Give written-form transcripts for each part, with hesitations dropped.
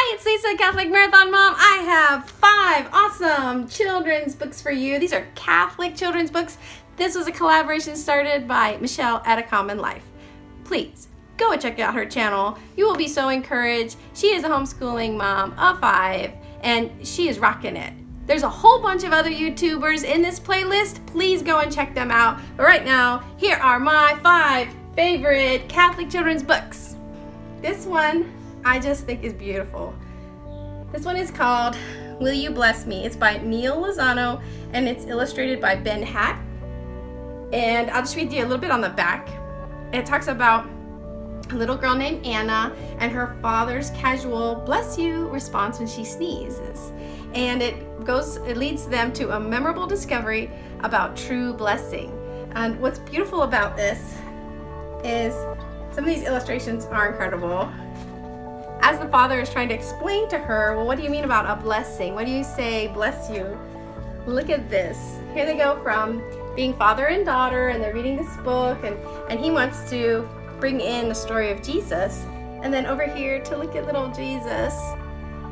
Hi, it's Lisa, Catholic Marathon Mom. I have 5 awesome children's books for you. These are Catholic children's books. This was a collaboration started by Michelle at A Common Life. Please go and check out her channel. You will be so encouraged. She is a homeschooling mom of 5 and she is rocking it. There's a whole bunch of other YouTubers in this playlist. Please go and check them out. But right now, here are my 5 favorite Catholic children's books. This one I just think is beautiful. This one is called Will You Bless Me? It's by Neil Lozano and it's illustrated by Ben Hack. And I'll just read you a little bit on the back. It talks about a little girl named Anna and her father's casual bless you response when she sneezes. And it leads them to a memorable discovery about true blessing. And what's beautiful about this is some of these illustrations are incredible. As the father is trying to explain to her, well, what do you mean about a blessing? What do you say, bless you? Look at this. Here they go from being father and daughter, and they're reading this book, and he wants to bring in the story of Jesus. And then over here to look at little Jesus.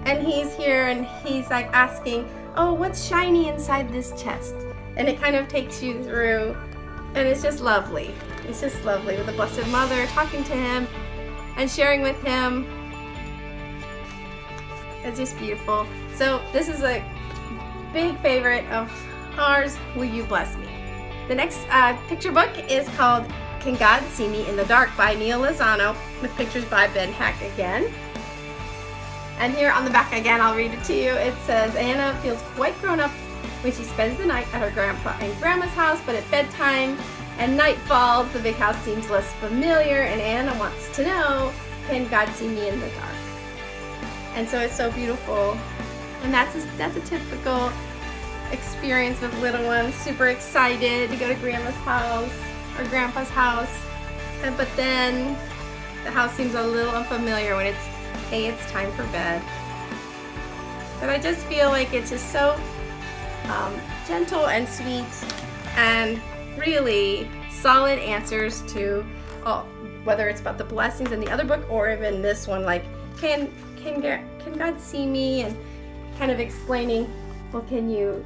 And he's here and he's like asking, oh, what's shiny inside this chest? And it kind of takes you through, and it's just lovely. It's just lovely with the Blessed Mother talking to him and sharing with him. It's just beautiful. So this is a big favorite of ours, Will You Bless Me? The next picture book is called Can God See Me in the Dark by Neil Lozano with pictures by Ben Hack again. And here on the back again, I'll read it to you. It says, Anna feels quite grown up when she spends the night at her grandpa and grandma's house, but at bedtime and night falls, the big house seems less familiar, and Anna wants to know, can God see me in the dark? And so it's so beautiful. And that's a typical experience with little ones, super excited to go to grandma's house or grandpa's house. But then the house seems a little unfamiliar when it's, hey, it's time for bed. But I just feel like it's just so gentle and sweet and really solid answers to whether it's about the blessings in the other book or even this one, like can God see me, and kind of explaining, well, can you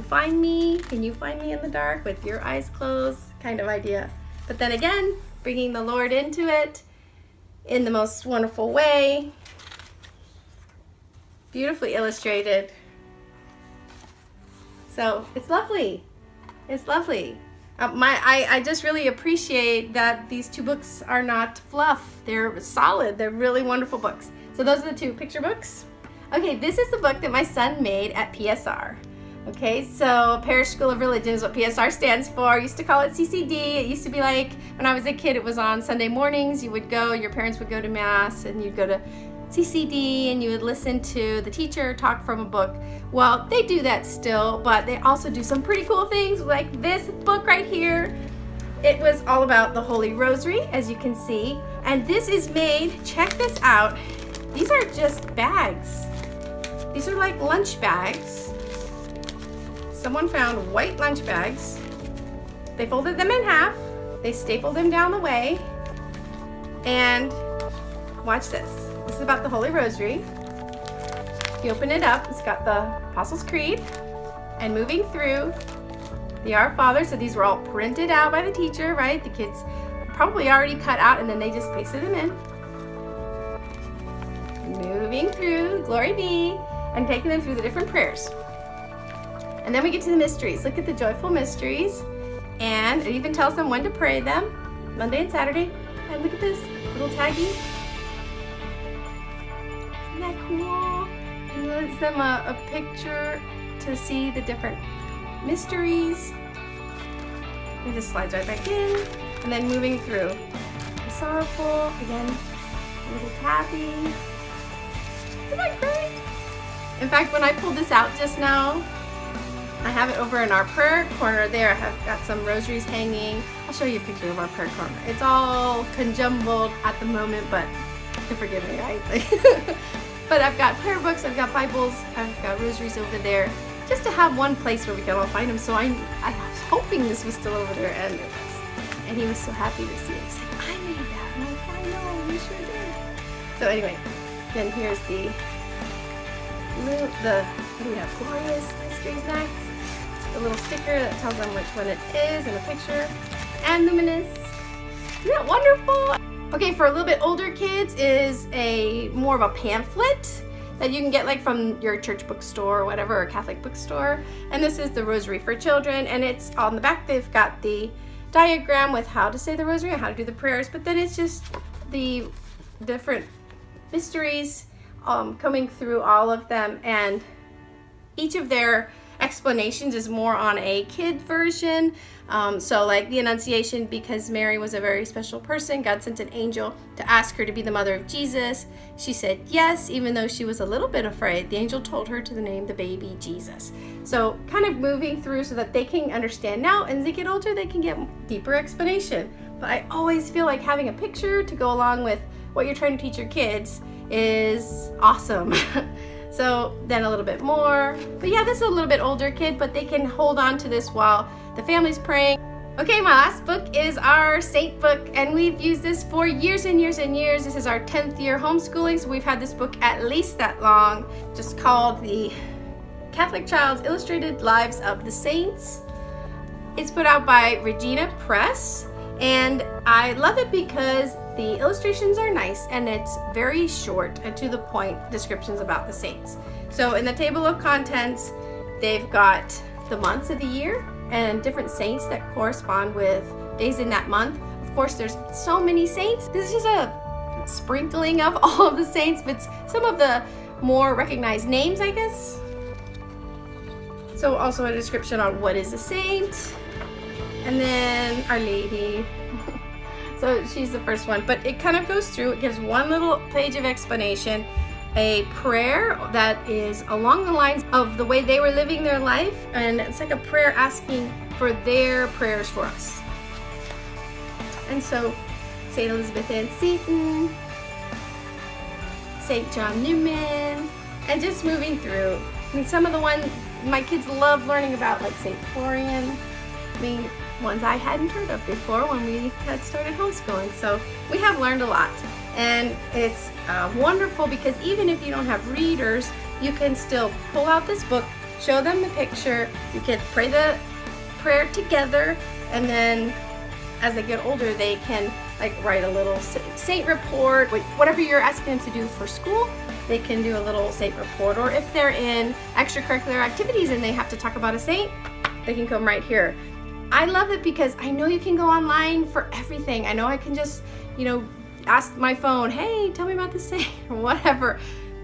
find me? Can you find me in the dark with your eyes closed, kind of idea. But then again, bringing the Lord into it in the most wonderful way. Beautifully illustrated. So it's lovely. It's lovely. I just really appreciate that these 2 books are not fluff. They're solid. They're really wonderful books. So those are the 2 picture books. Okay, this is the book that my son made at PSR. Okay, so Parish School of Religion is what PSR stands for. I used to call it CCD. It used to be like, when I was a kid, it was on Sunday mornings. You would go, your parents would go to Mass, and you'd go to CCD, and you would listen to the teacher talk from a book. Well, they do that still, but they also do some pretty cool things, like this book right here. It was all about the Holy Rosary, as you can see. And this is made, check this out. These are just bags. These are like lunch bags. Someone found white lunch bags. They folded them in half. They stapled them down the way. And watch this. This is about the Holy Rosary. If you open it up, it's got the Apostles' Creed. And moving through the Our Father. So these were all printed out by the teacher, right? The kids probably already cut out and then they just pasted them in. Moving through, Glory Be, and taking them through the different prayers. And then we get to the mysteries. Look at the joyful mysteries. And it even tells them when to pray them, Monday and Saturday. And look at this little taggy. Isn't that cool? And it gives them a picture to see the different mysteries. It just slides right back in. And then moving through. The sorrowful, again, a little tappy. Isn't that great? In fact, when I pulled this out just now, I have it over in our prayer corner there. I have got some rosaries hanging. I'll show you a picture of our prayer corner. It's all conjumbled at the moment, but you forgive me, right? But I've got prayer books, I've got Bibles, I've got rosaries over there, just to have one place where we can all find them. So I was hoping this was still over there, and it was. And he was so happy to see it. He's like, I made that. And I'm like, I know, you sure did. So anyway, Then here's the what do we have? Glorious Mysteries next. The little sticker that tells them which one it is and a picture. And Luminous. Isn't that wonderful? Okay, for a little bit older kids is more of a pamphlet that you can get like from your church bookstore or whatever, or Catholic bookstore. And this is the Rosary for Children, and it's on the back. They've got the diagram with how to say the rosary and how to do the prayers, but then it's just the different mysteries coming through all of them, and each of their explanations is more on a kid version. So like the Annunciation, because Mary was a very special person, God sent an angel to ask her to be the mother of Jesus. She said yes, even though she was a little bit afraid. The angel told her to name the baby Jesus. So kind of moving through so that they can understand now, and as they get older, they can get deeper explanation. But I always feel like having a picture to go along with what you're trying to teach your kids is awesome. So then a little bit more. But yeah, this is a little bit older kid, but they can hold on to this while the family's praying. Okay, my last book is our Saint book, and we've used this for years and years and years. This is our 10th year homeschooling, so we've had this book at least that long, just called the Catholic Child's Illustrated Lives of the Saints. It's put out by Regina Press, and I love it because the illustrations are nice and it's very short and to the point descriptions about the saints. So in the table of contents, they've got the months of the year and different saints that correspond with days in that month. Of course, there's so many saints. This is just a sprinkling of all of the saints, but some of the more recognized names, I guess. So also a description on what is a saint, and then Our Lady. So she's the first one, but it kind of goes through, it gives one little page of explanation, a prayer that is along the lines of the way they were living their life, and it's like a prayer asking for their prayers for us. And so St. Elizabeth Ann Seton, St. John Newman, and just moving through. I mean, some of the ones my kids love learning about, like St. Florian. I mean, ones I hadn't heard of before when we had started homeschooling. So we have learned a lot, and it's wonderful because even if you don't have readers, you can still pull out this book, show them the picture, you can pray the prayer together, and then as they get older, they can like write a little saint report, whatever you're asking them to do for school. They can do a little saint report, or if they're in extracurricular activities and they have to talk about a saint, they can come right here. I love it because I know you can go online for everything. I know I can just, ask my phone, hey, tell me about the saint, or whatever.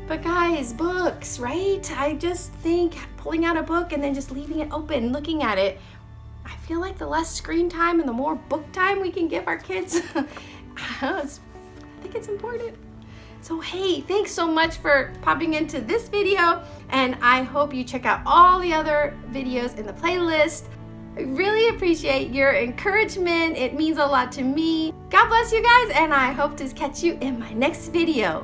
But guys, books, right? I just think pulling out a book and then just leaving it open, looking at it, I feel like the less screen time and the more book time we can give our kids, I think it's important. So hey, thanks so much for popping into this video, and I hope you check out all the other videos in the playlist. I really appreciate your encouragement. It means a lot to me. God bless you guys, and I hope to catch you in my next video.